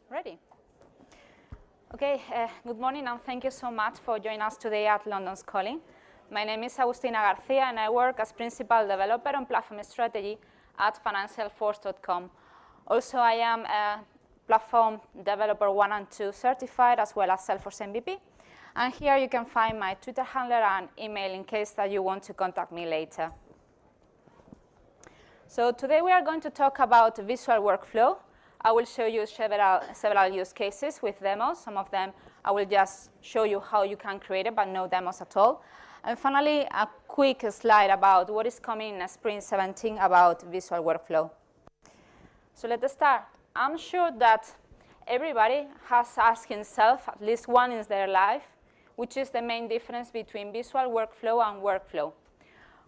Ready? Okay, good morning and thank you so much for joining us today at London's Calling. My name is Agustina Garcia and I work as Principal Developer on Platform Strategy at financialforce.com. Also, I am a Platform Developer 1 and 2 certified as well as Salesforce MVP. And here you can find my Twitter handle and email in case that you want to contact me later. So today we are going to talk about visual workflow. I will show you several use cases with demos. Some of them I will just show you how you can create it, but no demos at all. And finally, a quick slide about what is coming in Spring 17 about visual workflow. So let's start. I'm sure that everybody has asked himself, at least one in their life, which is the main difference between visual workflow and workflow.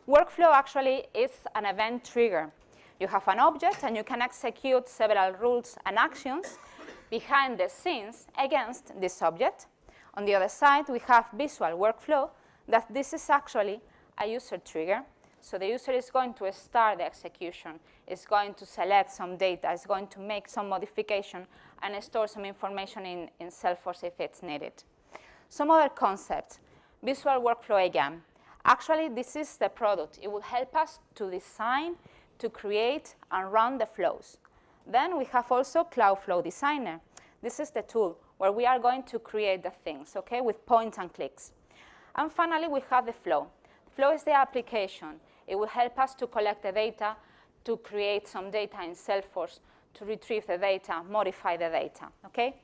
Workflow actually is an event trigger. You have an object and you can execute several rules and actions behind the scenes against this object. On the other side, we have visual workflow, that this is actually a user trigger. So the user is going to start the execution, is going to select some data, is going to make some modification and store some information in Salesforce if it's needed. Some other concepts, visual workflow again. Actually, this is the product. It will help us to design, to create, and run the flows. Then we have also Cloud Flow Designer. This is the tool where we are going to create the things, okay, with points and clicks. And finally, we have the flow. Flow is the application. It will help us to collect the data, to create some data in Salesforce, to retrieve the data, modify the data, okay?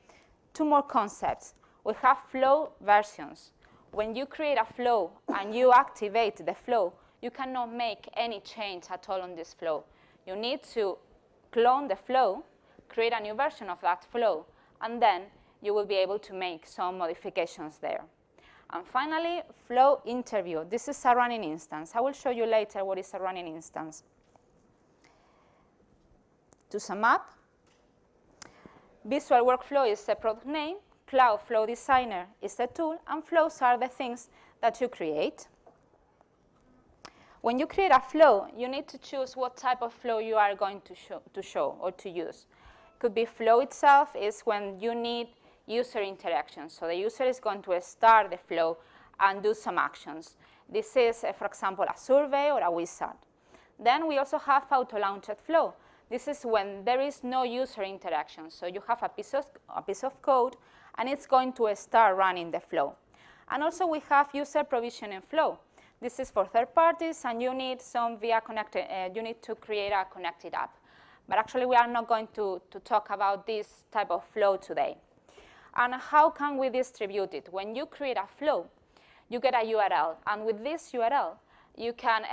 Two more concepts. We have flow versions. When you create a flow and you activate the flow, you cannot make any change at all on this flow. You need to clone the flow, create a new version of that flow, and then you will be able to make some modifications there. And finally, flow interview. This is a running instance. I will show you later what is a running instance. To sum up, visual workflow is the product name, Cloud Flow Designer is the tool, and flows are the things that you create. When you create a flow, you need to choose what type of flow you are going to show or to use. Could be flow itself is when you need user interaction. So the user is going to start the flow and do some actions. This is, for example, a survey or a wizard. Then we also have auto-launched flow. This is when there is no user interaction. So you have a piece of code, and it's going to start running the flow. And also we have user provisioning flow. This is for third parties, and you need you need to create a connected app. But actually, we are not going to talk about this type of flow today. And how can we distribute it? When you create a flow, you get a URL. And with this URL, you can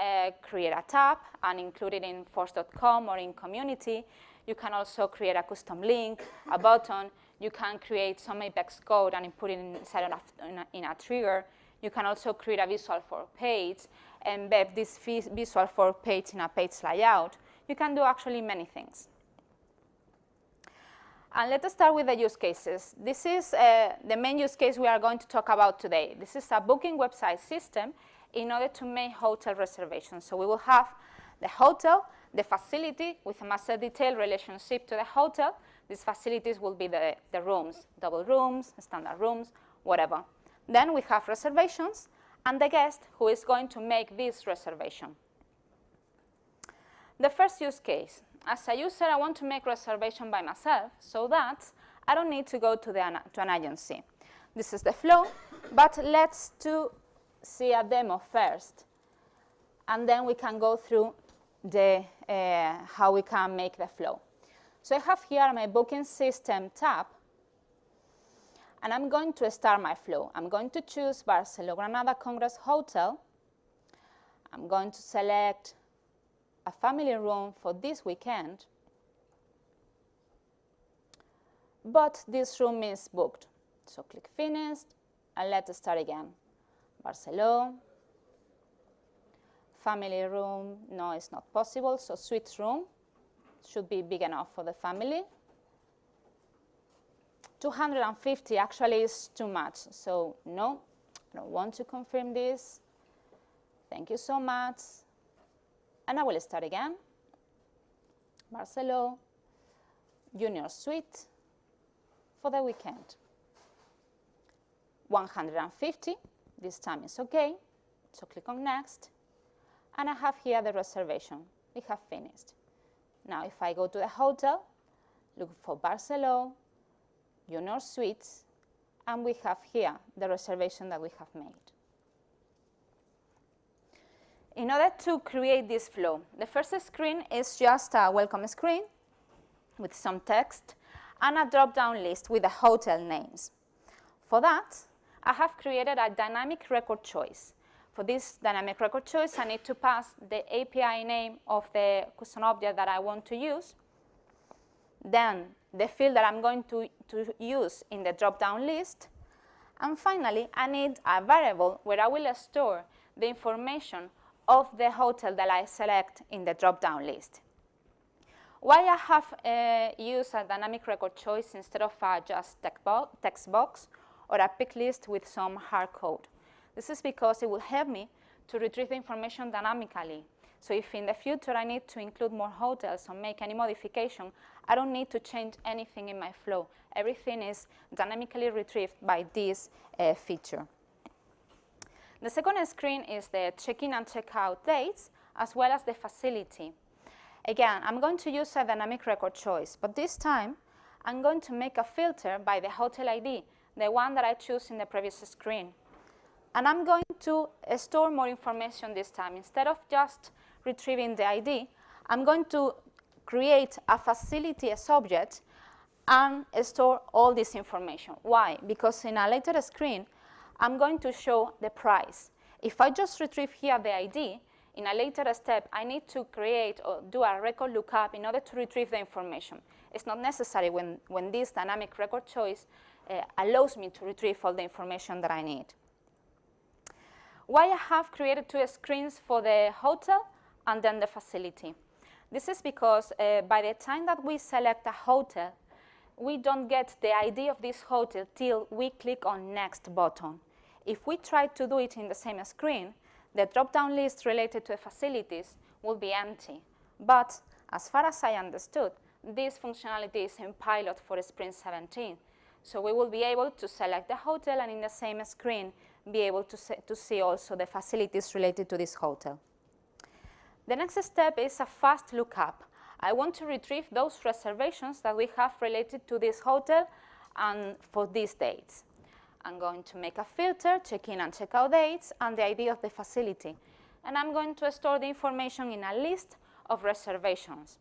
create a tab and include it in force.com or in community. You can also create a custom link, a button. You can create some Apex code and put it inside in a trigger. You can also create a Visualflow page, embed this Visualflow page in a page layout. You can do actually many things. And let us start with the use cases. This is the main use case we are going to talk about today. This is a booking website system in order to make hotel reservations. So we will have the hotel, the facility with a master detail relationship to the hotel. These facilities will be the rooms, double rooms, standard rooms, whatever. Then we have reservations and the guest who is going to make this reservation. The first use case. As a user, I want to make reservation by myself so that I don't need to go to an agency. This is the flow, but let's see a demo first. And then we can go through how we can make the flow. So I have here my booking system tab. And I'm going to start my flow. I'm going to choose Barcelona Granada Congress Hotel. I'm going to select a family room for this weekend. But this room is booked. So click Finished, and let's start again. Barcelona. Family room, no, it's not possible. So suite room should be big enough for the family. 250 actually is too much, so no, I don't want to confirm this. Thank you so much. And I will start again. Barcelona, Junior Suite, for the weekend. 150, this time is okay, so click on next, and I have here the reservation. We have finished. Now if I go to the hotel, look for Barcelona, Junior Suites, and we have here the reservation that we have made. In order to create this flow, the first screen is just a welcome screen with some text and a drop-down list with the hotel names. For that, I have created a dynamic record choice. For this dynamic record choice, I need to pass the API name of the custom object that I want to use, then the field that I'm going to use in the drop-down list, and finally, I need a variable where I will store the information of the hotel that I select in the drop-down list. Why I have used a dynamic record choice instead of just text box or a pick list with some hard code? This is because it will help me to retrieve the information dynamically. So if in the future I need to include more hotels or make any modification, I don't need to change anything in my flow. Everything is dynamically retrieved by this feature. The second screen is the check-in and check-out dates, as well as the facility. Again, I'm going to use a dynamic record choice, but this time I'm going to make a filter by the hotel ID, the one that I choose in the previous screen. And I'm going to store more information this time. Instead of just retrieving the ID, I'm going to create a facility subject and store all this information. Why? Because in a later screen, I'm going to show the price. If I just retrieve here the ID, in a later step, I need to create or do a record lookup in order to retrieve the information. It's not necessary when this dynamic record choice allows me to retrieve all the information that I need. Why I have created two screens for the hotel and then the facility? This is because by the time that we select a hotel, we don't get the ID of this hotel till we click on Next button. If we try to do it in the same screen, the drop-down list related to the facilities will be empty. But as far as I understood, this functionality is in pilot for Sprint 17. So we will be able to select the hotel and in the same screen be able to see also the facilities related to this hotel. The next step is a fast lookup. I want to retrieve those reservations that we have related to this hotel and for these dates. I'm going to make a filter, check-in and check-out dates, and the ID of the facility. And I'm going to store the information in a list of reservations.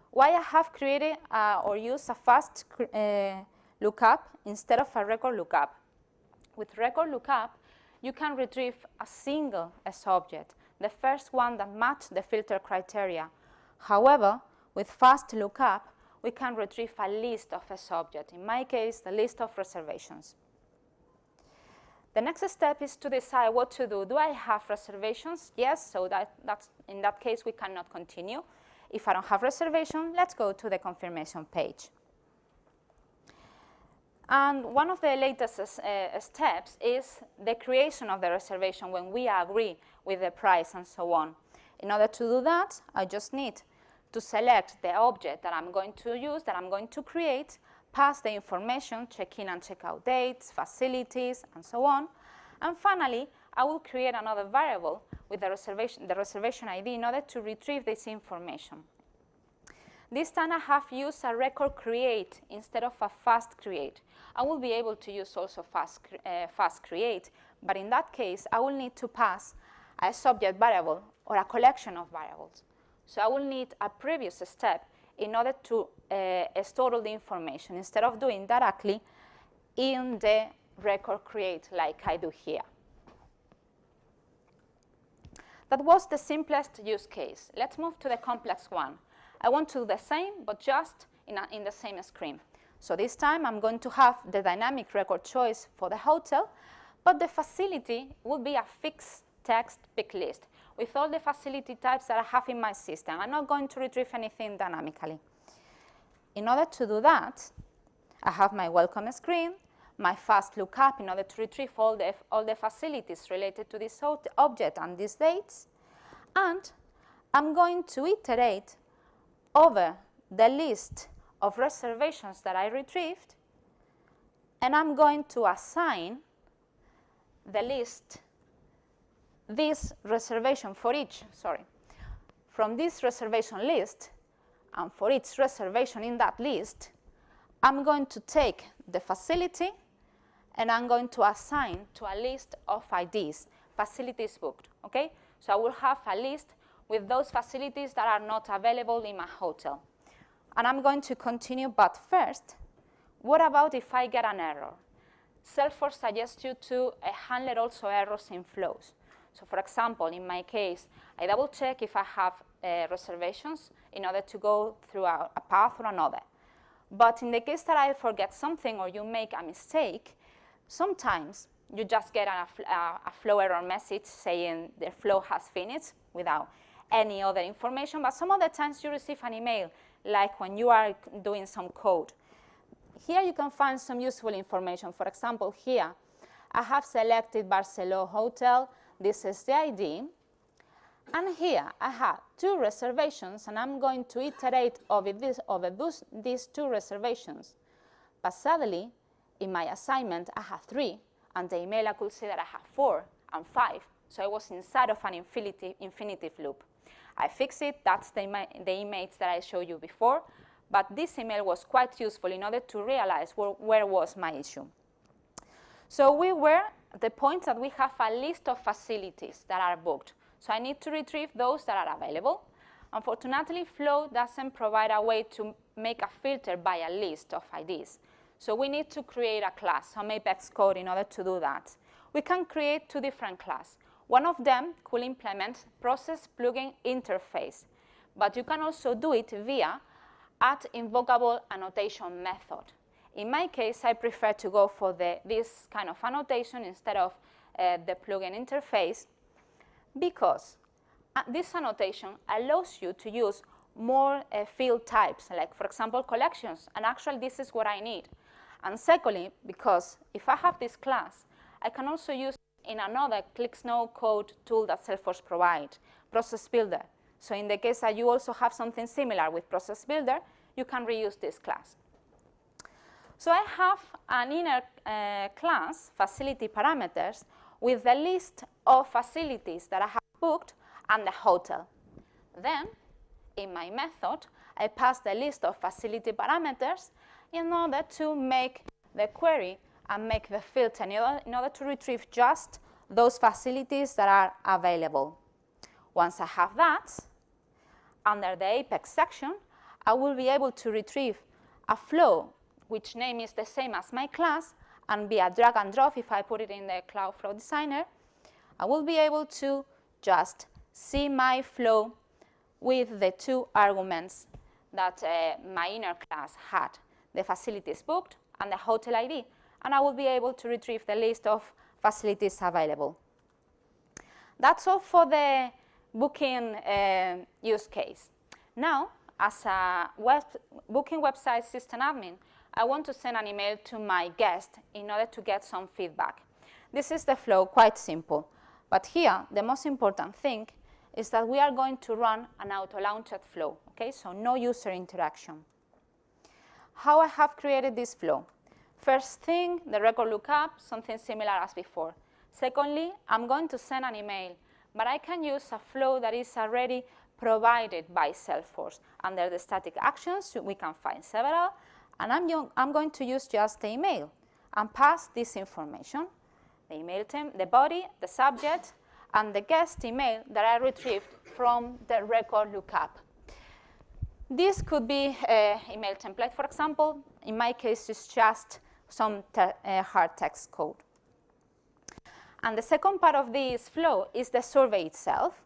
Why I have created or used a fast lookup instead of a record lookup? With record lookup, you can retrieve a single subject, the first one that matches the filter criteria. However, with fast lookup, we can retrieve a list of a subject. In my case, the list of reservations. The next step is to decide what to do. Do I have reservations? Yes, so in that case, we cannot continue. If I don't have reservation, let's go to the confirmation page. And one of the latest steps is the creation of the reservation when we agree with the price and so on. In order to do that, I just need to select the object that I'm going to use, that I'm going to create, pass the information, check-in and check-out dates, facilities, and so on. And finally, I will create another variable with the reservation ID in order to retrieve this information. This time I have used a record create instead of a fast create. I will be able to use also fast create, but in that case, I will need to pass a subject variable or a collection of variables. So I will need a previous step in order to store all the information instead of doing directly in the record create like I do here. That was the simplest use case. Let's move to the complex one. I want to do the same, but just in the same screen. So this time I'm going to have the dynamic record choice for the hotel, but the facility will be a fixed text pick list with all the facility types that I have in my system. I'm not going to retrieve anything dynamically. In order to do that, I have my welcome screen, my fast lookup in order to retrieve all the facilities related to this object and these dates, and I'm going to iterate over the list of reservations that I retrieved and I'm going to assign the list, this reservation for each, from this reservation list, and for each reservation in that list, I'm going to take the facility and I'm going to assign to a list of IDs, facilities booked, okay? So I will have a list with those facilities that are not available in my hotel. And I'm going to continue, but first, what about if I get an error? Salesforce suggests you to handle also errors in flows. So for example, in my case, I double check if I have reservations in order to go through a path or another. But in the case that I forget something or you make a mistake, sometimes you just get a flow error message saying the flow has finished without any other information, but some other times you receive an email, like when you are doing some code. Here you can find some useful information. For example, here I have selected Barcelona Hotel, this is the ID, and here I have 2 reservations, and I'm going to iterate over these 2 reservations. But sadly, in my assignment, I have 3, and the emailer could say that I have 4 and 5, so I was inside of an infinitive loop. I fixed it, that's the image that I showed you before, but this email was quite useful in order to realize where was my issue. So we were at the point that we have a list of facilities that are booked. So I need to retrieve those that are available. Unfortunately, Flow doesn't provide a way to make a filter by a list of IDs. So we need to create a class, some Apex code in order to do that. We can create 2 different classes. One of them could implement process plugin interface, but you can also do it via @invocable annotation method. In my case, I prefer to go for this kind of annotation instead of the plugin interface, because this annotation allows you to use more field types, like for example collections, and actually this is what I need. And secondly, because if I have this class, I can also use in another ClickSnow code tool that Salesforce provides, Process Builder. So in the case that you also have something similar with Process Builder, you can reuse this class. So I have an inner class, facility parameters, with the list of facilities that I have booked and the hotel. Then, in my method, I pass the list of facility parameters in order to make the query and make the filter in order to retrieve just those facilities that are available. Once I have that, under the Apex section, I will be able to retrieve a flow which name is the same as my class, and via drag and drop, if I put it in the Cloud Flow Designer, I will be able to just see my flow with the 2 arguments that my inner class had, the facilities booked and the hotel ID, and I will be able to retrieve the list of facilities available. That's all for the booking use case. Now, as a booking website system admin, I want to send an email to my guest in order to get some feedback. This is the flow, quite simple. But here, the most important thing is that we are going to run an auto-launched flow, okay? So no user interaction. How I have created this flow? First thing, the record lookup, something similar as before. Secondly, I'm going to send an email, but I can use a flow that is already provided by Salesforce. Under the static actions, we can find several, and I'm going to use just the email and pass this information, the email the body, the subject, and the guest email that I retrieved from the record lookup. This could be an email template, for example. In my case, it's just some hard text code. And the second part of this flow is the survey itself.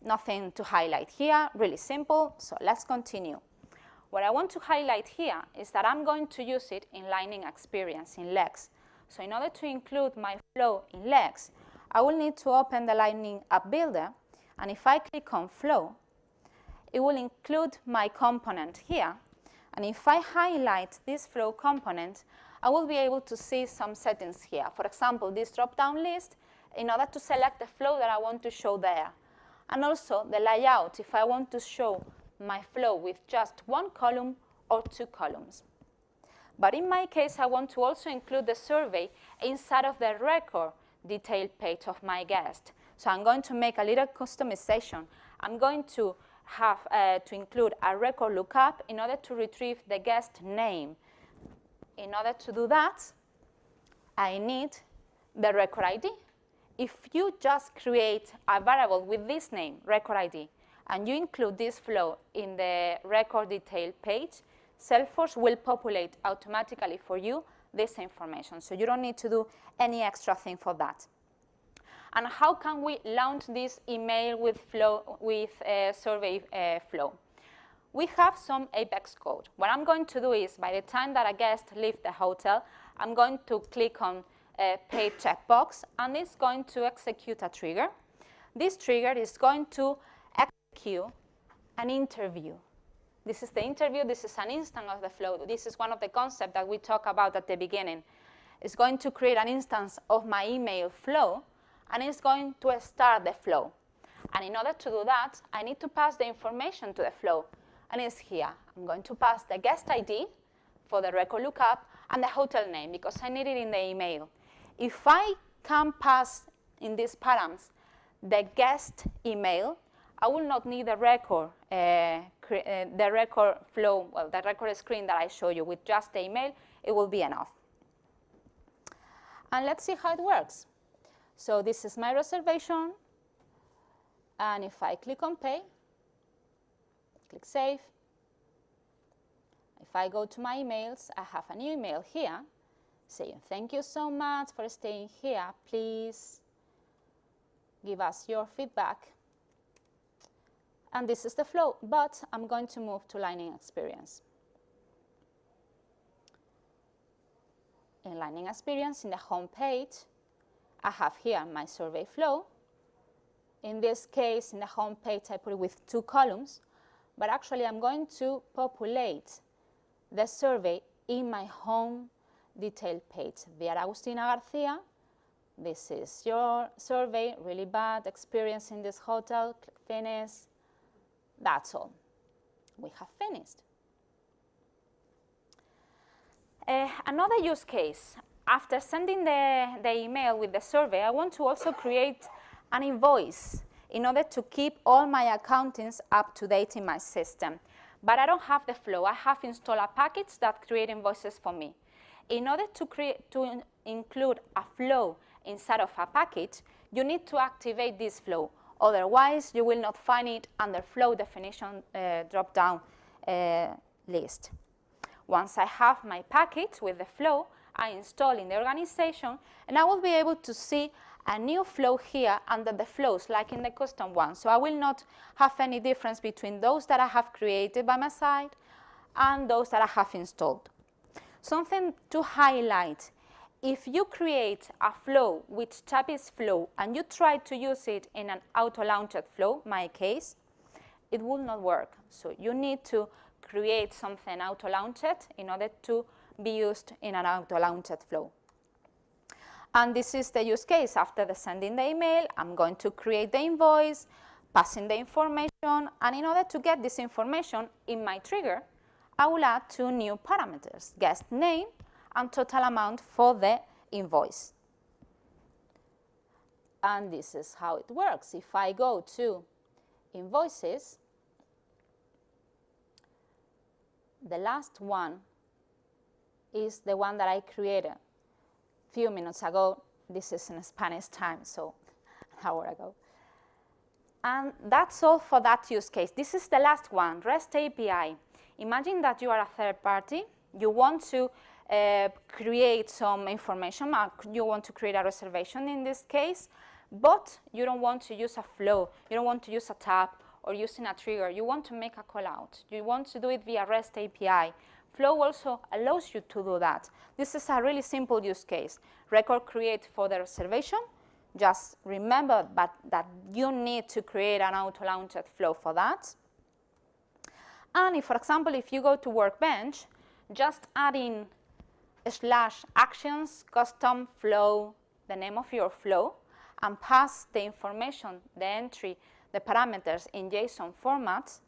Nothing to highlight here, really simple, so let's continue. What I want to highlight here is that I'm going to use it in Lightning Experience, in Lex. So in order to include my flow in Lex, I will need to open the Lightning App Builder, and if I click on Flow, it will include my component here. And if I highlight this flow component, I will be able to see some settings here. For example, this drop-down list in order to select the flow that I want to show there. And also the layout if I want to show my flow with just 1 column or 2 columns. But in my case, I want to also include the survey inside of the record detail page of my guest. So I'm going to make a little customization. I'm going to have to include a record lookup in order to retrieve the guest name. In order to do that, I need the record ID. If you just create a variable with this name, record ID, and you include this flow in the record detail page, Salesforce will populate automatically for you this information. So you don't need to do any extra thing for that. And how can we launch this email with survey flow? We have some Apex code. What I'm going to do is, by the time that a guest leaves the hotel, I'm going to click on page checkbox, and it's going to execute a trigger. This trigger is going to execute an interview. This is the interview. This is an instance of the flow. This is one of the concepts that we talked about at the beginning. It's going to create an instance of my email flow, and it's going to start the flow. And in order to do that, I need to pass the information to the flow. And it's here. I'm going to pass the guest ID for the record lookup and the hotel name, because I need it in the email. If I can pass in these params the guest email, I will not need the record flow, well, the record screen that I show you. With just the email, it will be enough. And let's see how it works. So this is my reservation. And if I click on pay, click save. If I go to my emails, I have an email here saying, thank you so much for staying here. Please give us your feedback. And this is the flow, but I'm going to move to Lightning Experience. In Lightning Experience, in the home page, I have here my survey flow. In this case, in the home page, I put it with 2 columns, but actually I'm going to populate the survey in my home detail page. Dear Agustina Garcia, this is your survey, really bad experience in this hotel, click finish. That's all. We have finished. Another use case. After sending the email with the survey, I want to also create an invoice in order to keep all my accountings up to date in my system. But I don't have the flow. I have installed a package that creates invoices for me. In order to include a flow inside of a package, you need to activate this flow. Otherwise, you will not find it under flow definition drop-down list. Once I have my package with the flow, I install in the organization, and I will be able to see a new flow here under the flows, like in the custom one. So I will not have any difference between those that I have created by my side and those that I have installed. Something to highlight. If you create a flow which type is flow and you try to use it in an auto-launched flow, my case, it will not work. So you need to create something auto-launched in order to be used in an auto-launched flow. And this is the use case. After sending the email, I'm going to create the invoice, passing the information, and in order to get this information in my trigger, I will add 2 new parameters, guest name and total amount for the invoice. And this is how it works. If I go to invoices, the last one is the one that I created a few minutes ago. This is in Spanish time, so an hour ago. And that's all for that use case. This is the last one, REST API. Imagine that you are a third party. You want to create some information. You want to create a reservation in this case, but you don't want to use a flow. You don't want to use a tab or using a trigger. You want to make a call out. You want to do it via REST API. Flow also allows you to do that. This is a really simple use case. Record create for the reservation. Just remember that you need to create an auto-launched flow for that. And if, for example, if you go to Workbench, just add in /actions, custom flow, the name of your flow, and pass the information, the entry, the parameters in JSON format.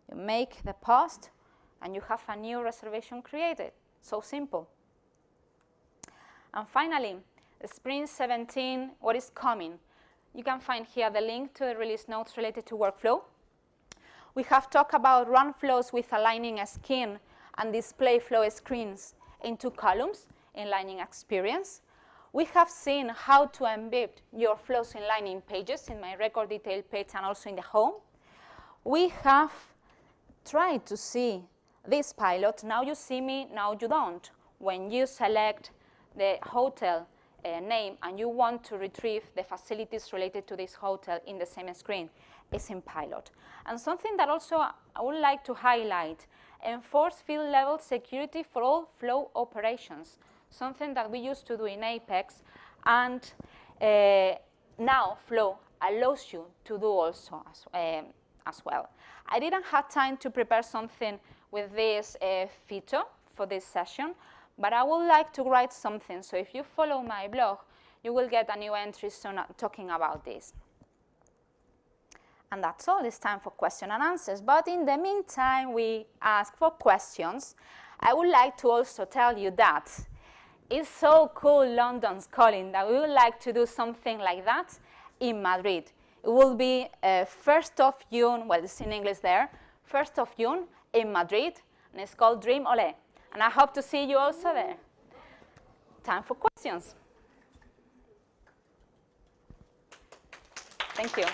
You make the post, and you have a new reservation created. So simple. And finally, Spring 17, what is coming? You can find here the link to the release notes related to workflow. We have talked about run flows with aligning a scheme and display flow screens in 2 columns in Lightning Experience. We have seen how to embed your flows in Lightning pages in my record detail page and also in the home. We have tried to see this pilot. Now you see me, now you don't. When you select the hotel name and you want to retrieve the facilities related to this hotel in the same screen, it's in pilot. And something that also I would like to highlight, enforce field level security for all flow operations, something that we used to do in Apex, and now Flow allows you to do also as well. I didn't have time to prepare something with this feature for this session, but I would like to write something. So if you follow my blog, you will get a new entry soon talking about this. And that's all. It's time for question and answers. But in the meantime, we ask for questions. I would like to also tell you that it's so cool, London's calling, that we would like to do something like that in Madrid. It will be 1st of June, well, it's in English there, 1st of June in Madrid, and it's called Dream Ole. And I hope to see you also there. Time for questions. Thank you.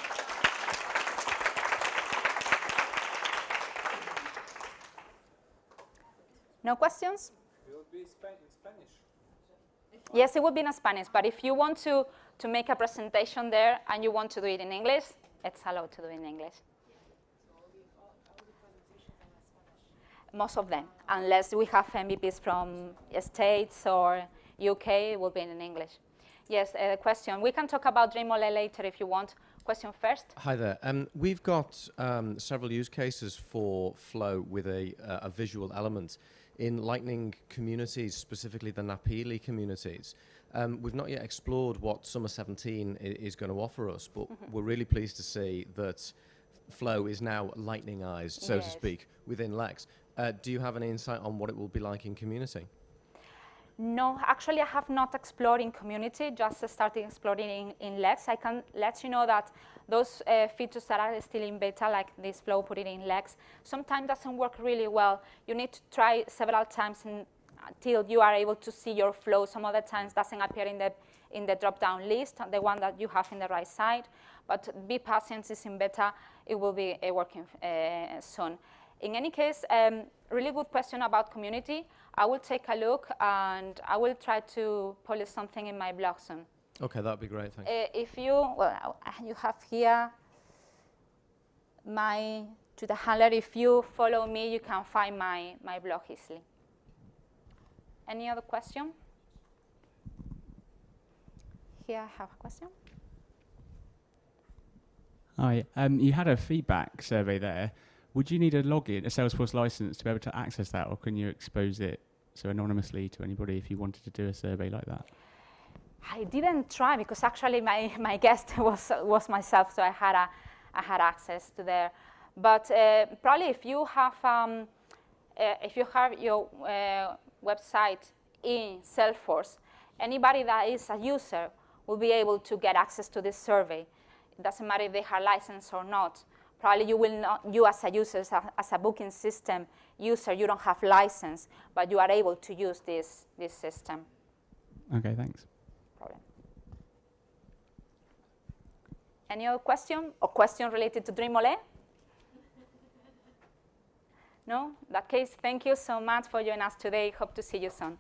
No questions? It will be in Spanish. Yes, it will be in Spanish, but if you want to make a presentation there and you want to do it in English, it's allowed to do it in English. Most of them, unless we have MVPs from States or UK, it will be in English. Yes, a question. We can talk about DreamOle later if you want. Question first. Hi there. We've got several use cases for Flow with a visual element in Lightning communities, specifically the Napili communities. We've not yet explored what Summer 17 is going to offer us, but we're really pleased to see that Flow is now Lightningized, so to speak, within Lex. Do you have any insight on what it will be like in community? No, actually I have not explored in community, just started exploring in Lex. I can let you know that those features that are still in beta, like this Flow, put it in Lex, sometimes doesn't work really well. You need to try several times until you are able to see your flow. Some other times doesn't appear in the drop-down list, the one that you have in the right side. But be patient, it's in beta. It will be working soon. In any case, really good question about community. I will take a look and I will try to polish something in my blog soon. Okay, that'd be great, thanks. If you, well, you have here my Twitter handler. If you follow me, you can find my blog easily. Any other question? Here I have a question. Hi, you had a feedback survey there. Would you need a login, a Salesforce license, to be able to access that, or can you expose it so anonymously to anybody if you wanted to do a survey like that? I didn't try because actually my guest was myself, so I had access to there. But probably if you have your website in Salesforce, anybody that is a user will be able to get access to this survey. It doesn't matter if they have license or not. Probably you will not, you as a user, as a booking system user, you don't have license, but you are able to use this system. Okay, thanks. Problem. Any other question or question related to DreamOle? No? In that case, thank you so much for joining us today. Hope to see you soon.